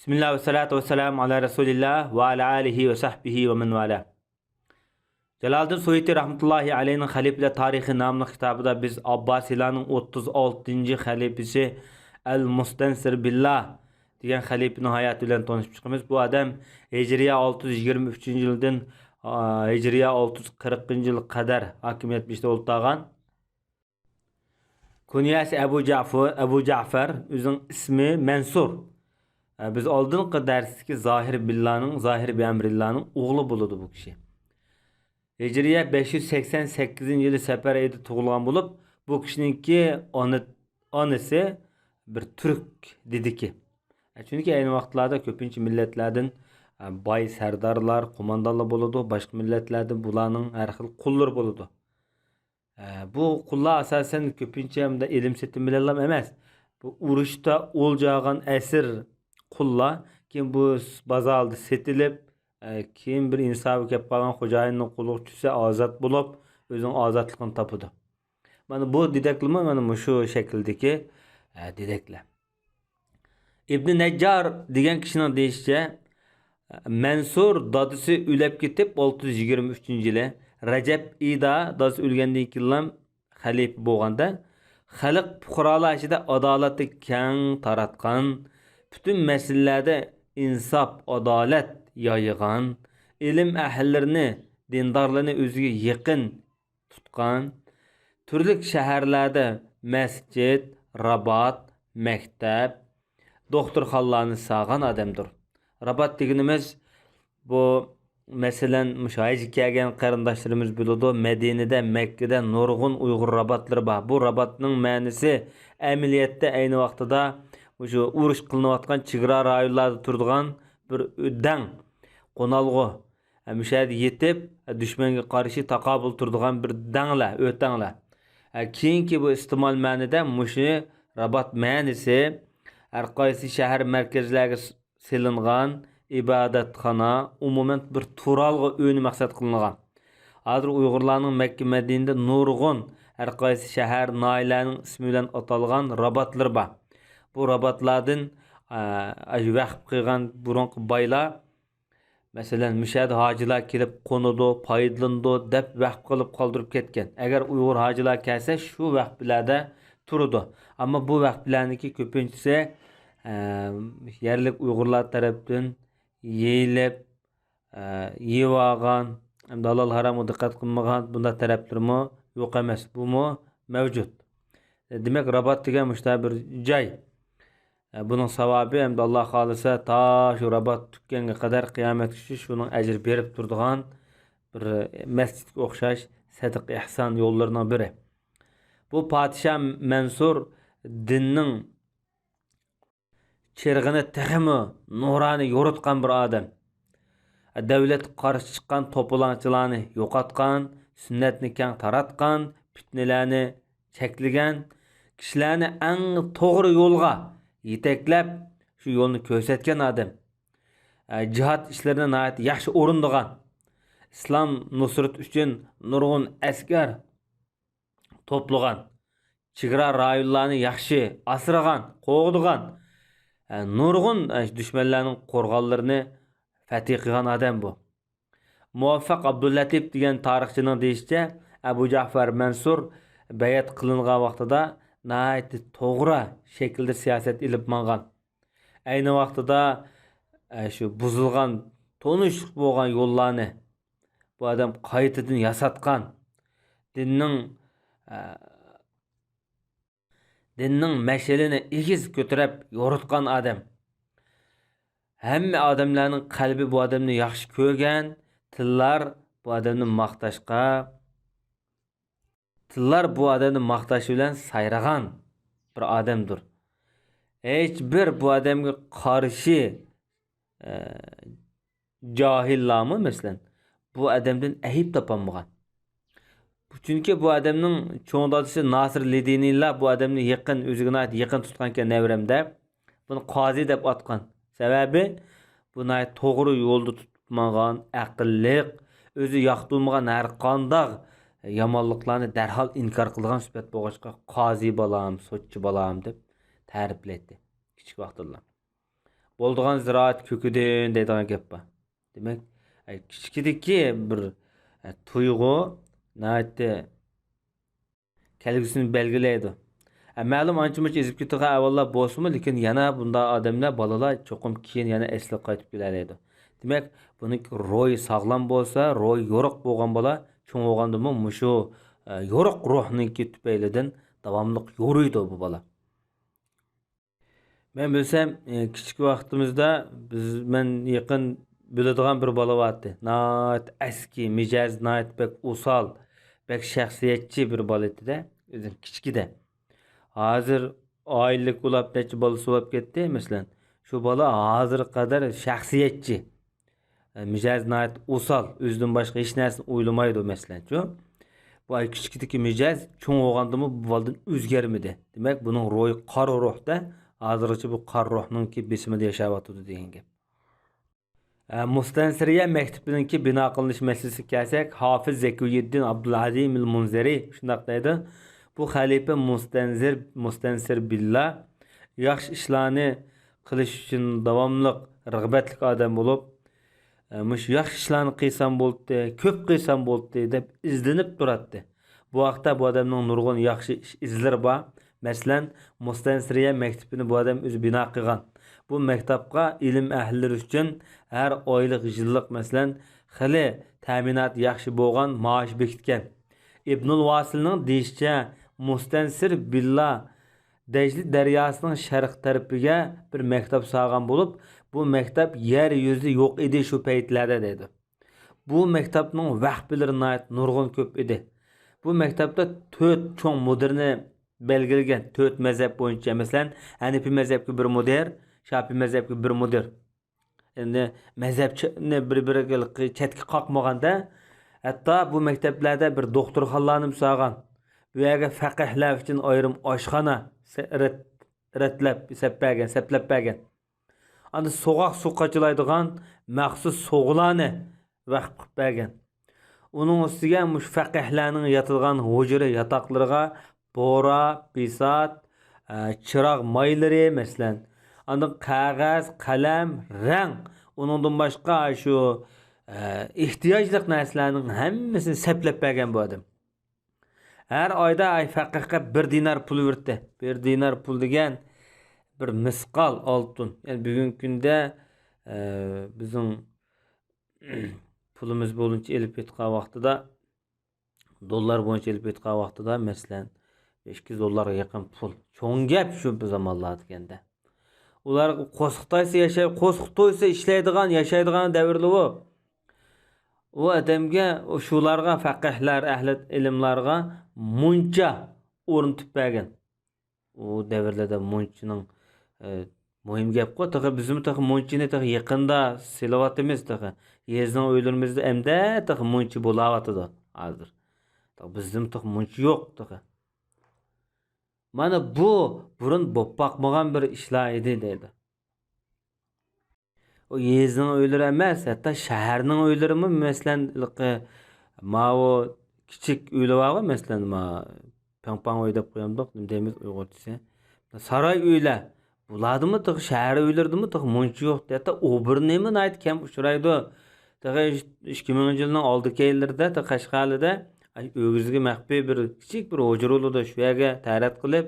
Bismillah ve salatu ve selamu ala Resulillah ve ala alihi ve sahbihi ve men vala. Celaleddin Suyuti rahmetullahi aleyhinin Halifeler Tarihi namlı kitabında biz Abbasilerinin 36. halifesi El-Mustansir Billah degan halifenin hayatı bilen tanışıp çıkımız. Bu adam Hicriye 623. yıldan Hicriye 640. yıl kadar hakimiyet etmişti oltağan. Kunyası Ebu Cafer, özün ismi Mansur. Biz oldingi darsdagi Zahir bi Amrillah'ning o'g'li bo'ladi bu kishi. Hicriye 588 yılı Sefer ayida tug'ilgan bo'lib, bu kishiningki onasi bir Türk dediki. Chunki ayni vaqtlarda ko'pincha millatlardan boy sardarlar, qo'mondonlar bo'ladi, boshqa millatlardan bularning har xil qullar bo'ladi. Bu qullar asosan ko'pincha ilm setim bilan emas. Bu urushda o'ljagan asir qullar kim bu bazalda setilib kim bir insafı kelib qolgan xo'jayinning quliga tushsa ozod bo'lib o'zining ozodligini topadi. Mana bu dedeklar mana shu shakldagi dedeklar. İbn Neccar degan kishining deyishicha Mansur dadisi o'lib ketib 623-yili Rajab oyida dadisi o'lgandan keyin xalifa bo'lganda xalq fuqarolar ichida adolatni keng taratgan, bütün meselelerde insaf, adalet yayıgan, ilim ehillerini, dindarlarını özüge yakın tutkan, türlük şehirlerde mescid, rabat, mektep, doktorxonalarni sağan adamdır. Rabat deganimiz bu meselen müşahit kelgan qarindoshlarimiz biladi. Medine'de, Mekke'de nurg'un Uyg'ur rabatları var. Bu rabatning ma'nosi amaliyotda ayni vaqtida şu uruş kılınıyatkan çigra rayonlarda turduğan bir öden konalgı müşahede yetip düşmenge karşı takabül turduğan bir denle ötenle keyinki bu istimal manida muşu Rabat manisi her qaysi şehir merkezlerine silingan ibadetxana umumen bir turalgı önü maksat kılıngan. Hazır Uygurlarning Mekke Medine'de nurgun her qaysi şehir nailenin ismiyle atalgan rabatlar var. Bu rabatlardan vaqf qilgan burunqi baylar masalan müşahid hacılar kelib qo'nadi, foydalandi deb vaqf qilib qoldirib ketgan. Agar Uyg'ur hacılar kelsa shu vaqflarda turadi. Ammo bu vaqflarniki ko'pinchisi yerlik Uyg'urlar tarafdan yeyilib, yeb olgan, dalal haramga diqqat qilmagan bunda taraflarmi yo'q emas. Bumi mavjud. Demak, Rabat degan mushta bir joy. Bunun savabı hem de Allah halisa ta şu Rabat tükkenge kadar kıyamet kişi şunun ecir berip durduğun bir mescid okşaş sadık ihsan yollarından biri. Bu Padişah Mansur dinning çirgini tehimi nurani yoritgan bir adam. Devlet qarşı çıkan topulançılarını yo'qotgan, sünnetni keng taratgan, fitnelerni cheklagan, kishilarni eng to'g'ri yo'lga yeteklep şu yolunu ko'rsatgan adam. Cihat işlerine nayet yaxshi o'rindigan. İslam nusrat uchun nurg'un askar to'plagan. Chegara rayonlarni yaxshi asragan, qo'g'digan. Nurg'un dushmanlarning qo'rg'onlarini fatih qilgan adam bu. Muvaffaq Abdullatif degan tarixchining deyishicha Abu Ja'far Mansur bayat qilingan vaqtida nayet to'g'ri şekilde siyaset ilip mangan. Aynı vaqtida şu buzulgan, tonuşluq bo'lgan yo'llarni bu adam qaytadan yasatgan. Dinning mashalini egiz ko'tarib yoritgan adam. Hamma odamlarning qalbi bu odamni yaxshi ko'rgan, tillar bu odamni maqtashga Tillar bu adamni maqtashi bilan sayragan bir adamdır. Hiç bir bu adamga qarshi johillarmi mesela bu adamdan ayib topolmagan. Chunki bu adamning cho'ng dadasi Nasir Lidiniylar bu adamni yaqin tutgan ekan nevramda. Buni qozi deb atgan. Sababi buni to'g'ri yo'lda tutmagan, aqlliq, o'zi yoqtilmagan har qanday yamanlıklarını derhal inkar kılgan sübet boğaçqa qazi balam, soççu balam deb ta'rifledi. Kichik vaqtda. bo'ldigan ziroat ko'kidin deydigan gap bor. Demak, kichikdagi bir tuyg'u naytdi kelgusini belgilaydi. Ma'lum ancha-muncha ezib ketgan avvallar bo'lsa-mu, lekin yana bunda odamlar, bolalar cho'qim keyin yana esli qaytib kelaydi. Demak, buning ro'yi sog'lom bo'lsa, ro'yi yo'riq bo'lgan bola cho'ng bo'lgandimi, mushu yo'riq ruhniki tufaylidan davomli yo'riydi bu bola. Men bilsam, kichik vaqtimizda men yaqin biladigan bir bola vardı. Nayt eski, mijaz, nayt bek usal, bek şahsiyetçi bir bola edi-de, o'zim kichikida. Hozir oilik bo'lib necha bolasi bo'lib ketdi, masalan. Shu bola hozir qadar shaxsiyatchi. Mijaz nayt usal, o'zidan boshqa hech narsani o'ylamaydi masalan. Bu ay kichikdagi mijaz cho'ng bo'lgandimi bu boladan o'zgarmadi. Demak, buning ro'yi qora ruhda, hozircha bu qora ruhningki besimida yashayotdi degan gap. Mustansiriya maktabininki bino qilinish masalasiga kelsak, Hofiz Zakiyeddin Abdulazim al-Munziri shunday deydi. Bu xalifa mustansir billah yaxshi ishlarni qilish uchun davomli rag'batli odam bo'lib, mush yaxshi ishlarni qilsam bo'ldi, ko'p qilsam bo'ldi deb izlanib turadi. Bu vaqtda bu odamning nurg'un yaxshi izlari bor. Masalan, Mustansiriya maktabini bu odam o'zi bino qilgan. Bu maktabga ilm ahlilari uchun har oylik yillik masalan xili ta'minot yaxshi bo'lgan maosh bekitgan. Ibnul Vasilning deyishicha Mustansir billah Dejli daryosining sharq tarafiga bir maktab solgan bo'lib, bu maktab yer yuzi yo'q edi shu paytlarda dedi. Bu maktabning vahbilari nurg'un ko'p edi. Bu maktabda 4 cho'ng mudirni belgilagan 4 mazhab bo'yicha, masalan, Hanifi mazhabga bir mudir, Shafiy mazhabga bir mudir. Endi mazhabni bir-biriga chetga qoqmaganda, hatto bu maktablarda bir doktorxonalarni solgan. Bu yerga faqihlar uchun ayrim oshxona seplab bergan. Anda soğuq su qachilaydigan maxsus soğuqlarni vaqf qilib bergan. Uning ustiga mush faqihlarning yotilgan hujra yataqlariga bora, bisat, chiroq maylari masalan, anda qog'oz, qalam, rang, uningdan boshqa shu ehtiyojli narsalarning hammasini seplab bergan bu odam. Her ayda faqihga 1 dinar pul verdi. 1 dinar pul degan bir misqal oltin. Yani bugün kunda bizim pulumuz bo'luncha elib ketgan vaqtida dollar bo'yicha elib ketgan vaqtida masalan 500 dollarga yaqin pul. Cho'ng gap shu bu zamonlar deganda. Ular qo'shiqdaysa yashay, qo'shiqdaysa ishlaydigan, yashaydigan davrli bu. O adamga, shularga faqihlar, ahli ilmlarga muncha o'rnatib bergan. O davrlarda munchining muhim gap qo'y. Taqa bizim taqa munchini taqa yaqinda silavatimiz taqa. Yezning o'ylarimizda emda taqa munchi bo'lavatidi hozir. Taqa bizim taqa munchi yo'q taqa. Mana bu burun bo'p boqmagan bir ishlar edi deydi. O yezning o'ylari emas, hatto shaharning o'ylarimi masalan mao kichik uylar var masalan pang uy deb qo'yamdiq, nima deymiz uyg'urcha. Saroy uylar. Buladimi tiq shahar uylardimi tiq muncha yo'q. Hatto o'birnimi ayt kam uchraydi. Tiq 2000-yilning oldingi yillarda tiq Qashqarda o'g'izga maxfiy bir kichik bir hujralida shu yerga tarat qilib,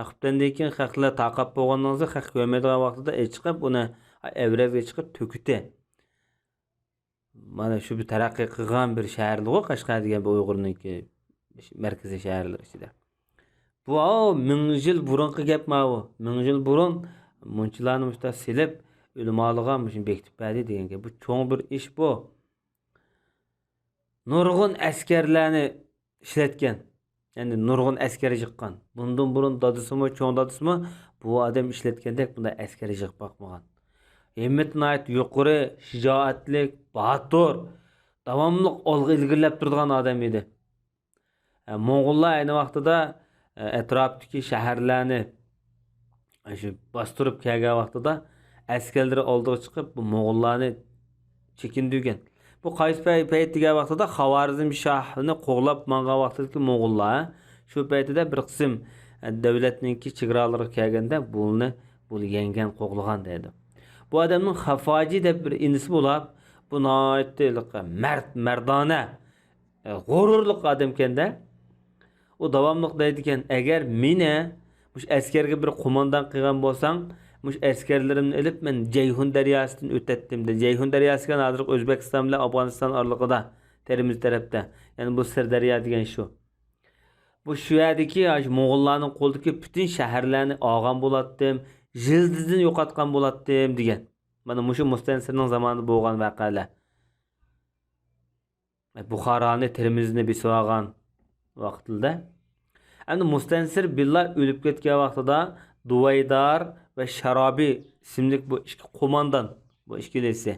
xubdandan keyin xalqlar taqab bo'lgandan so'ng xalq ko'rmaydigan vaqtida chiqib uni evrazga chiqib to'kdi. Mana shu bir taraqqiy qilgan bir shaharlik Qashqar degan bu Uyg'urniki markaziy shaharlar ichida. Bu 1000 yil burungi gap bu. 1000 yil burun munchilarni mushta silib ulamalarga mushin bekitib berdi degan gap. Bu cho'ng bir ish bu. Nurg'un askarlarni ishlatgan. Yani nurg'un askar yiqqan. Bundan burun dadisimi, cho'ng dadisimi bu odam ishlatgandek bunda askar yiqib boqmagan. Himmatnayt yuqori, shijoatlik, bahadur, davomli olg'a ilgirlab turadigan odam edi. Mo'g'ullar ayni vaqtida atrofdagi shaharlarni shu bostirib kelgan vaqtida askarlar oldiga chiqib bu mo'g'ullarni chekindirgan. Bu qaysi payt degan vaqtida Xavarizm shahrini qo'g'lab mangan vaqtidagi mo'g'ullar shu paytida bir qism davlatningki chegaralariga kelganda buni yengan qo'g'lagan dedi. Bu adamın Xafaci deb bir inisi bo'lib, bu noyatlik mardona, g'ururlik odam ekanda. O davamlıq deydiken, eğer meni muş askerge bir qo'mondan qilgan bo'lsang, muş askerlerimni ilib men Ceyhun daryosidan o'tatdim de. Ceyhun daryosi kan hozir O'zbekiston bilan Afg'oniston oralig'ida, Termiz tarafda. Ya'ni bu Sirdaryo degan shu. Bu shu yerdagi Mo'g'ullarning qo'lidagi butun shaharlarni olgan bo'latdim, jildizini yo'qotgan bo'latdim degan. Mana mushu Mustansirning zamonida bo'lgan voqealar. Buxoroni, Termizni besib olgan vaqtida. Endi Mustansir billah o'lib ketgan vaqtida Duvaydar ve Şarabi isimli bu iki qo'mondan, bu ikkalisi.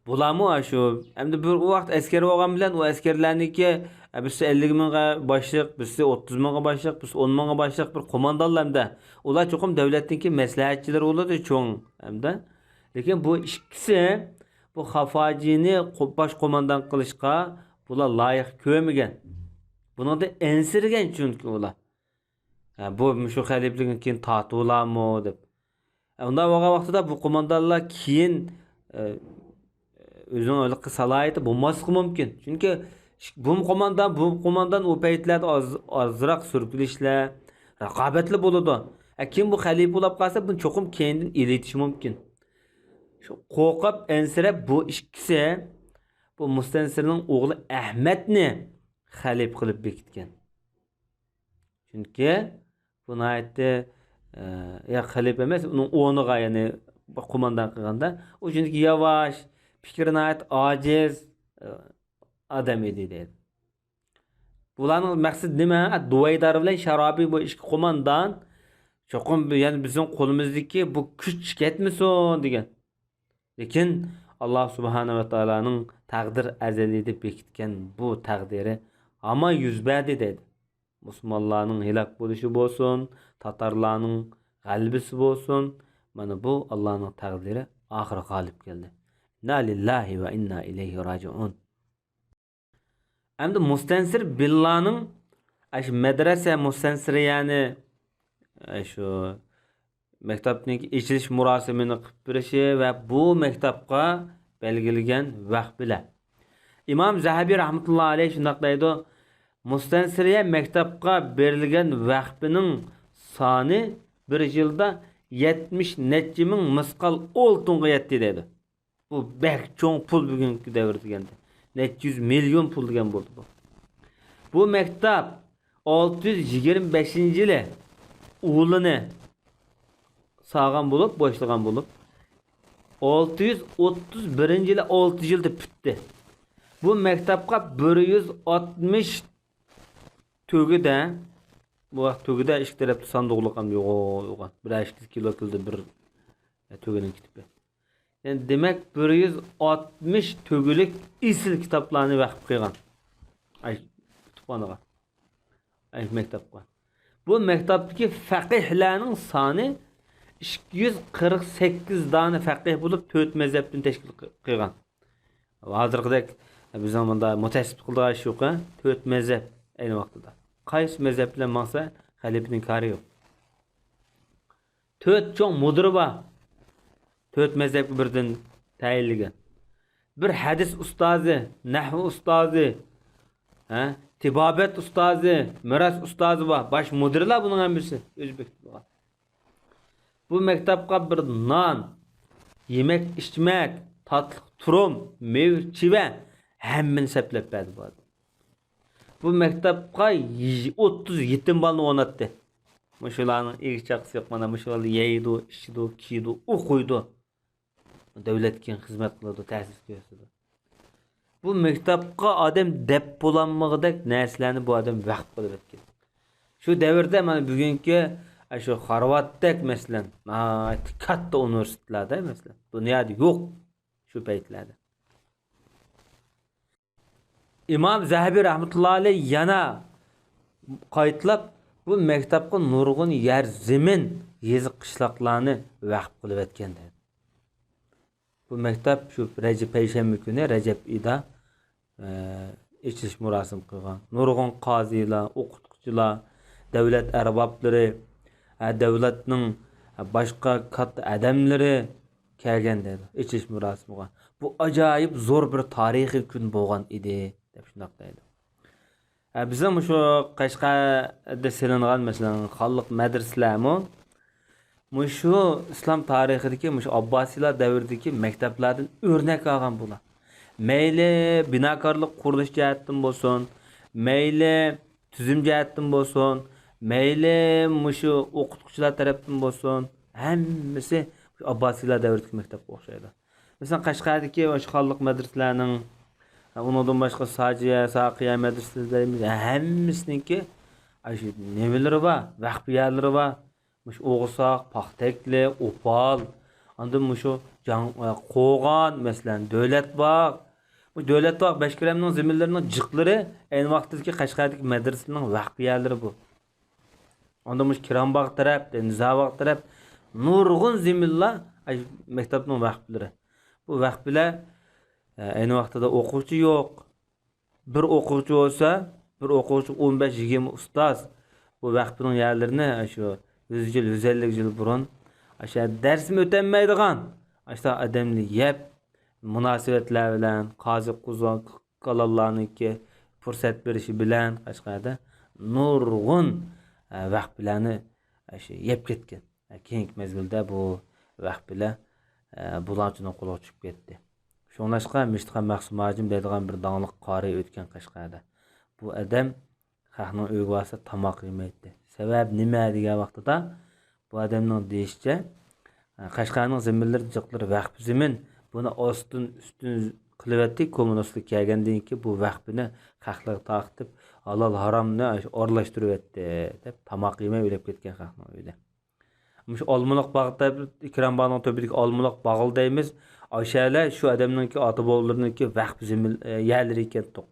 Bularmı şu? Endi bir vaqt askar bo'lgan bilan u askarlarniki birisi 50 mingga boshliq, birisi 30 mingga boshliq, birisi 10 mingga boshliq bir qo'mondonlarda. Ular cho'qim davlatniki maslahatchilar bo'ladi cho'ng hamda. Lekin bu ikkisi bu Xafajini bosh qo'mondan qilishga bular loyiq ko'rmagan. Buni da ensirgan chunki ular. Bu shu xaliflikdan keyin tortuvlarmi deb. Undan bo'lgan vaqtida bu qo'mondonlar keyin o'zining o'lik salohiyati bo'lmasligi mumkin. Chunki bu qo'mondan u paytlarda ozroq surkilishlar, raqobatli bo'ladi. Kim bu xalifa bo'lib qolsa, buni cho'qim keyindan elitish mumkin. Shu qo'rqib ensirab bu ikkisi bu Mustansirning o'g'li Ahmadni xalif qilib bekitgan. Chunki buni aytdi, ya xalif emas, uning o'rniga, ya'ni qo'mondan qilganda, u chunki yavash, fikrini ayt, ojiz odam edi dedi. Bularning maqsadi nima? Duvaydar bilan Sharobiy bu ikki qo'mondan cho'qim, ya'ni bizning qo'limizdagi bu kuch ketmasin degan. Lekin Alloh subhanahu va taolaning taqdir azali deb bekitgan bu taqdiri ama yuz berdi dedi. Müslümanların helak bo'lişi bo'lsin, Tatarlarning g'albisi bo'lsin. Mana bu Allohning taqdiri oxiri g'olib keldi. Inna lillahi va inna ilayhi rajiun. Endi Mustansir Billahning aş madrasa Mustansir, ya'ni shu maktabning ichilish murosimini qilib berishi va bu maktabga belgilangan vaqt bilan İmam Zahabi rahmetullah aleyh shunday deydi: Mustansiriya maktabga berilgan vaqtining soni bir yilda 70 necha ming misqal oltinga yetdi dedi. Bu bek cho'ng pul bugungi davrda deganda. Necha yuz million pul degan bo'ldi bu. Bu maktab 625-yili o'g'lini sağgan bo'lib, boşlagan bo'lib 631-yili 6 yilda bitdi. Bu maktabga 160 tөгida, bu vaqt tөгida ikki tarafda sanduqliq ham yo'q. 1 kilo kildi bir töginin kitibi. Yani demek 160 tögülük isil kitaplarını vaqf qilgan. Ay kutubxonaga. Ay maktabga. Bu maktabdagi faqihlarning soni 248 dana faqih bo'lib 4 mazhabdan tashkil qilgan. Hozirgidek biz zamanda mutasib qildigan shuqa 4 mazhab aynı vaqtida. Qaysi mazhab bilan maqsa xalifaning kari yo'q. 4 cho'ng mudiri bor. 4 mazhabga birdan tayinlagan. Bir hadis ustozi, nahv ustozi, tibobat ustozi, miras ustozi bor. Baş mudirlar buning hammasi O'zbekistonda. Bu maktabga bir non, yemek, içmek, tatlı, turum, meyve, çive hemmini seplep berdi bu adam. Bu maktabga 30 yetim balını onattı. Muşularning ilk chaqisi yo'q, mana muşular yeydi, ichdi, kiydi, o'qiydi. Davlatga xizmat qiladi, ta'sis ko'rsatadi. Bu maktabga odam deb bo'lanmag'idek narsalarni bu odam vaqt qilib o'tgan. Shu davrda mana bugungi shu Xorvatdek masalan, katta universitetlarda masalan, dunyoda yo'q shu paytlarda. İmam Zahabi rahmetullahi aleyh yana qaytlab bu maktabga nurg'un yer zemin, yeziq qishloqlarni vaqf qilib o'tgan dedi. Bu maktab shu Rajab payshanba kuni Rajab ida ichilish murosim qilgan. Nurg'un qozilar, o'qituvchilar, davlat arboblari, davlatning başka katta adamları kelgen dedi. İçiş murasimiga. Bu acayip zor bir tarihi gün bolgan idi dep şundaq deydi. Bizim şu Qashqarda selingan mesela xalq madrasalarmi şu İslam tarixidagi şu Abbasiylar davridagi maktablardan örnek algan bular. Meyli binakarlık qurilish jihatdan bo'lsin, meyli tüzüm jihatdan bo'lsin, meyli şu o'qituvchilar tarafdan bo'lsin, hammasi Abbasiylar davridagi maktabga o'xshaydi. Mesela Qashqardagi o'sha xalq madrasalarining undan boshqa Sajiya, Saqiya madrasalarimiz hammasiniki shu nemalari bor, vaqfiyalari bor. Muş Oğuzaq, Paxtekli, Opal, andan şu Qoğan mesela Dövlətbağ. Bu Dövlətbağ Beşkiremnin zeminlərinin cıqları eyni vaqtdaki Qashqardagi madrasaning vaqfiyalari bu. Andan Kirambağ taraf, Nizabağ taraf nurg'un zeminlar maktabning vaqflari. Bu vaqflar eyni vaqtda o'quvchi yo'q. Bir o'quvchi olsa, bir o'quvchi 15-20 ustoz bu vaqfning yerlarini shu 100 yıl, 150 yıl burun aşağı dersim ötenmeydiğen aşağı adamlı yep münasebetler bilen qazi quzon qalallarniki fırsat berişi bilen Qashqarda nurg'un vaqt bilani yep ketken. Keyingi mezgilda bu vaqt bilan bulanchini qo'lga tushib ketdi. Shunlashqa Mishtiqan Maqsum Majim deydigan bir dаңlıq qori o'tgan Qashqarda. Bu adam xalqning uyiga borsa tomoq yemaydi. Sebep nima degan vaqtida bu adamning deyishicha Qashqarning zaminlari jiqlari vaqf zamin buni üstün qilyapti kommunistlik kelgandan keyin bu vaqfini xalqlar taqtib halol haromni o'rlashtiryapti deb tomoq yemay o'lib ketgan xalqning uyida. Mush Olmaliq bog'da Ikrambog'ning tubidagi Olmaliq bog'il deymiz. O'shalar shu adamningki ota bolalarningki vaqf zamin yerlari ekan to'q.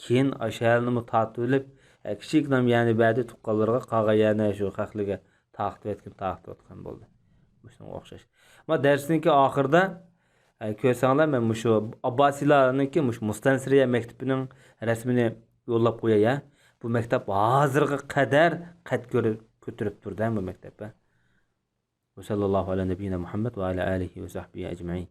Keyin o'shalarni tatib olib kichik nam yani ba'di tuqqanlarga qolgan yana shu haqliga taqtib o'tgan bo'ldi. Shunga o'xshash. Ama darsningki oxirida ko'rsanglar men shu Abbasiylarningki Mustansiriya maktabining rasmini yo'llab qo'yay ya. Bu maktab hozirga qadar qad ko'tarib turdi bu maktab. Ve sallallahu ala nebiyina Muhammed ve ala alihi ve sahbihi ecmaîn.